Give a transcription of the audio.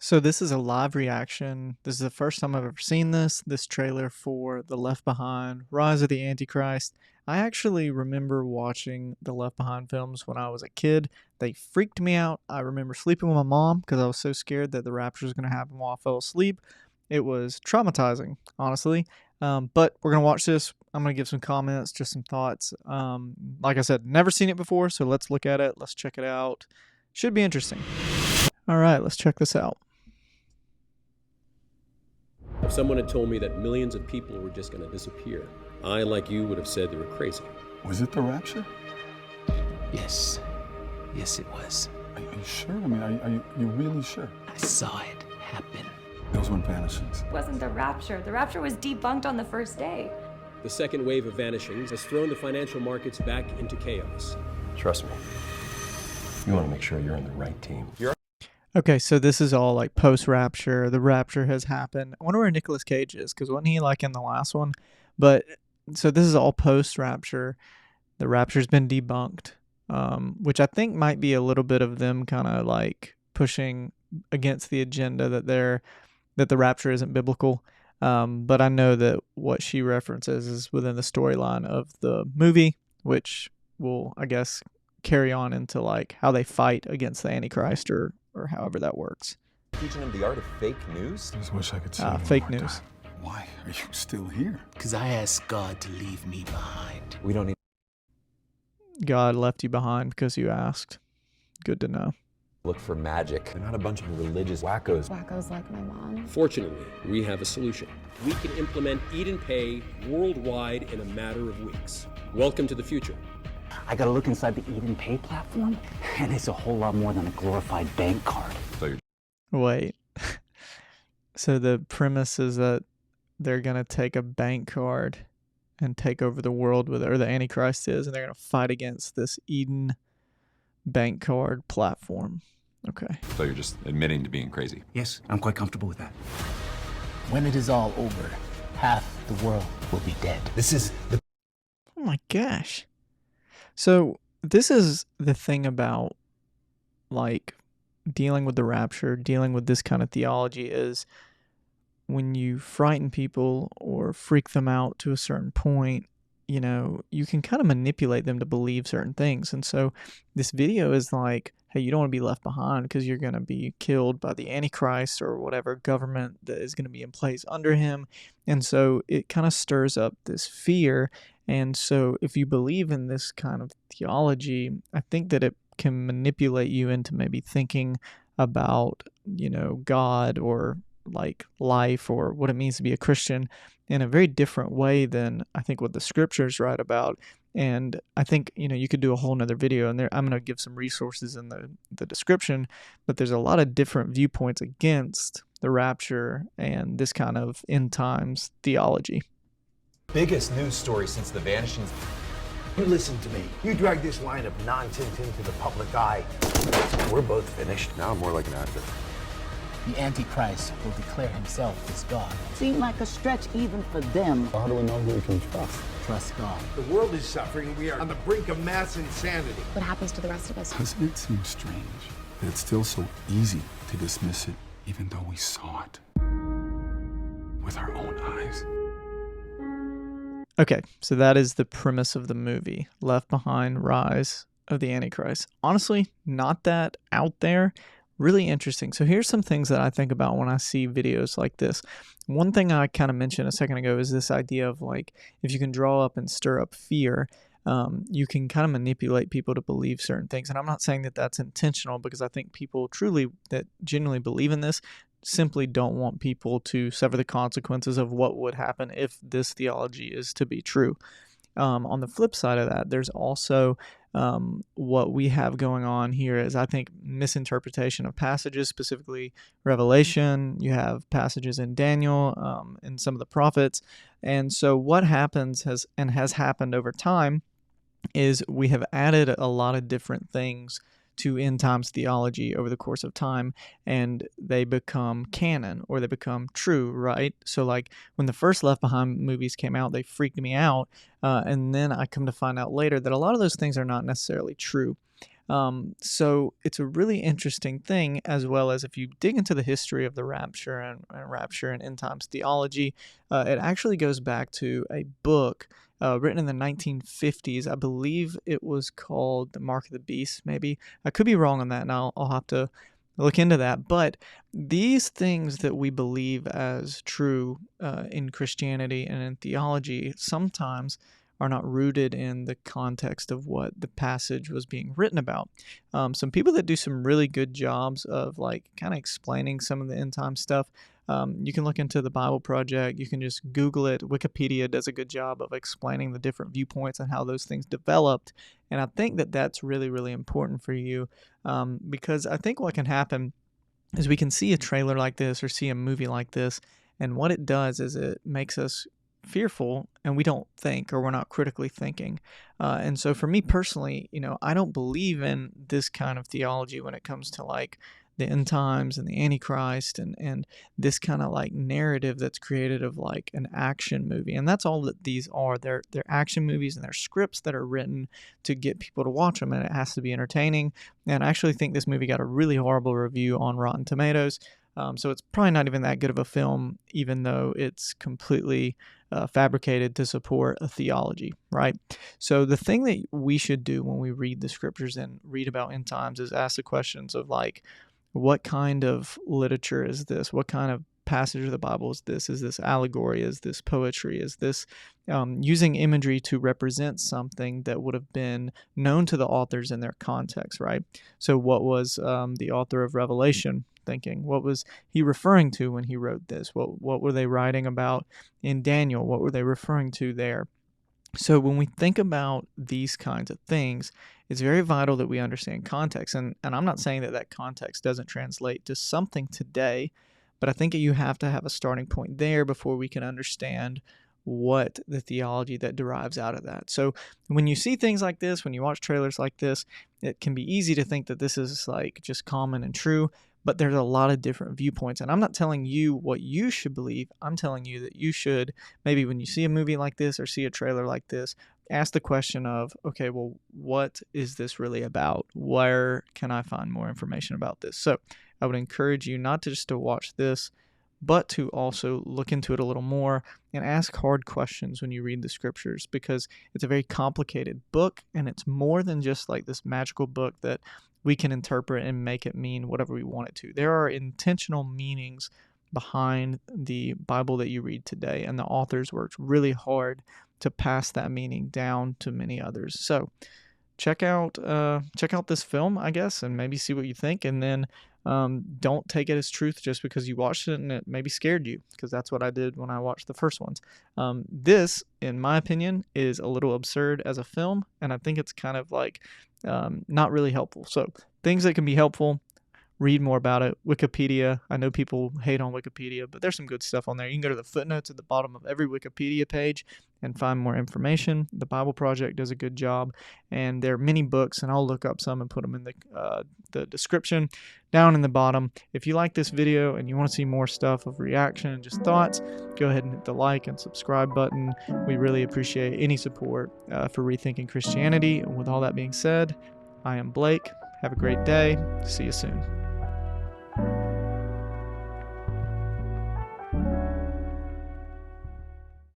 So this is a live reaction. This is the first time I've ever seen this trailer for The Left Behind, Rise of the Antichrist. I actually remember watching the Left Behind films when I was a kid. They freaked me out. I remember sleeping with my mom because I was so scared that the rapture was going to happen while I fell asleep. It was traumatizing, honestly. But we're going to watch this. I'm going to give some comments, just some thoughts. Like I said, never seen it before, so let's look at it. Let's check it out. Should be interesting. All right, let's check this out. If someone had told me that millions of people were just going to disappear, I, like you, would have said they were crazy. Was it the rapture? Yes. Yes, it was. Are you sure? I mean, are you really sure? I saw it happen. Those weren't vanishings. It wasn't the rapture. The rapture was debunked on the first day. The second wave of vanishings has thrown the financial markets back into chaos. Trust me. You want to make ssure you're on the right team. Okay, so this is all like post-rapture. The rapture has happened. I wonder where Nicolas Cage is, because wasn't he like in the last one? But so this is all post-rapture. The rapture's been debunked, which I think might be a little bit of them kind of like pushing against the agenda that the rapture isn't biblical. But I know that what she references is within the storyline of the movie, which will, I guess, carry on into like how they fight against the Antichrist or however that works. Teaching him the art of fake news? I just wish I could see it fake one more news. time. Why are you still here? Because I asked God to leave me behind. We don't need God left you behind because you asked. Good to know. to look for magic. They're not a bunch of religious wackos. Wackos like my mom. Fortunately, we have a solution. We can implement Eat and Pay worldwide in a matter of weeks. Welcome to the future. I gotta look inside the Eat and Pay platform, and it's a whole lot more than a glorified bank card. Wait. So the premise is that they're going to take a bank card and take over the world with it, or the Antichrist is, and they're going to fight against this Eden bank card platform. Okay. So you're just admitting to being crazy. Yes, I'm quite comfortable with that. When it is all over, half the world will be dead. This is the Oh my gosh. So this is the thing about like dealing with the rapture, dealing with this kind of theology is when you frighten people or freak them out to a certain point, you know, you can kind of manipulate them to believe certain things. And so this video is like, hey, you don't want to be left behind because you're going to be killed by the Antichrist or whatever government that is going to be in place under him. And so it kind of stirs up this fear. And so if you believe in this kind of theology, I think that it can manipulate you into maybe thinking about, you know, God or like life or what it means to be a Christian in a very different way than I think what the scriptures write about. And I think, you know, you could do a whole nother video, and there I'm going to give some resources in the description, but there's a lot of different viewpoints against the rapture and this kind of end times theology. biggest news story since the vanishings. You listen to me. You drag this line of nonsense into the public eye. We're both finished. Now I'm more like an actor. The Antichrist will declare himself as God. Seemed like a stretch even for them. How do we know who we can trust? Trust God. The world is suffering. We are on the brink of mass insanity. What happens to the rest of us? Doesn't it seem strange that it's still so easy to dismiss it, even though we saw it with our own eyes? Okay, so that is the premise of the movie, Left Behind, Rise of the Antichrist. Honestly, not that out there. Really interesting. So here's some things that I think about when I see videos like this. One thing I kind of mentioned a second ago is this idea of like, if you can draw up and stir up fear, you can kind of manipulate people to believe certain things. And I'm not saying that that's intentional, because I think people truly that genuinely believe in this simply don't want people to suffer the consequences of what would happen if this theology is to be true. On the flip side of that, there's also what we have going on here is, I think, misinterpretation of passages, specifically Revelation. You have passages in Daniel, and some of the prophets. And so what happens has happened over time is we have added a lot of different things to end times theology over the course of time, and they become canon or they become true, right? So like when the first Left Behind movies came out, they freaked me out, and then I come to find out later that a lot of those things are not necessarily true. So it's a really interesting thing, as well as if you dig into the history of the rapture and end times theology, it actually goes back to a book written in the 1950s. I believe it was called The Mark of the Beast, maybe. I could be wrong on that, and I'll have to look into that. But these things that we believe as true in Christianity and in theology sometimes are not rooted in the context of what the passage was being written about. Some people that do some really good jobs of like kind of explaining some of the end time stuff. You can look into the Bible Project. You can just Google it. Wikipedia does a good job of explaining the different viewpoints and how those things developed. And I think that that's really, really important for you because I think what can happen is we can see a trailer like this or see a movie like this, and what it does is it makes us fearful and we don't think, or we're not critically thinking. And so for me personally, I don't believe in this kind of theology when it comes to like the end times and the Antichrist and this kind of like narrative that's created of like an action movie. And that's all that these are. They're action movies and they're scripts that are written to get people to watch them, and it has to be entertaining. And I actually think this movie got a really horrible review on Rotten Tomatoes. So it's probably not even that good of a film, even though it's completely fabricated to support a theology, right? So the thing that we should do when we read the scriptures and read about end times is ask the questions of like, what kind of literature is this? What kind of passage of the Bible is this? Is this allegory? Is this poetry? Is this using imagery to represent something that would have been known to the authors in their context, right? So what was the author of Revelation thinking? What was he referring to when he wrote this? What were they writing about in Daniel? What were they referring to there? So when we think about these kinds of things, it's very vital that we understand context. And I'm not saying that that context doesn't translate to something today, but I think you have to have a starting point there before we can understand what the theology that derives out of that. So when you see things like this, when you watch trailers like this, it can be easy to think that this is like just common and true, but there's a lot of different viewpoints. And I'm not telling you what you should believe. I'm telling you that you should, maybe when you see a movie like this or see a trailer like this, ask the question of, okay, well, what is this really about? Where can I find more information about this? So I would encourage you not to just to watch this, but to also look into it a little more and ask hard questions when you read the scriptures, because it's a very complicated book, and it's more than just like this magical book that we can interpret and make it mean whatever we want it to. There are intentional meanings behind the Bible that you read today, and the authors worked really hard to pass that meaning down to many others. So check out this film, I guess, and maybe see what you think, and then don't take it as truth just because you watched it and it maybe scared you, because that's what I did when I watched the first ones. This, in my opinion, is a little absurd as a film, and I think it's kind of like not really helpful. So things that can be helpful, read more about it. Wikipedia, I know people hate on Wikipedia, but there's some good stuff on there. You can go to the footnotes at the bottom of every Wikipedia page and find more information. The Bible Project does a good job, and there are many books, and I'll look up some and put them in the description down in the bottom. If you like this video and you want to see more stuff of reaction and just thoughts, go ahead and hit the like and subscribe button. We really appreciate any support for Rethinking Christianity. And with all that being said, I am Blake. Have a great day. See you soon.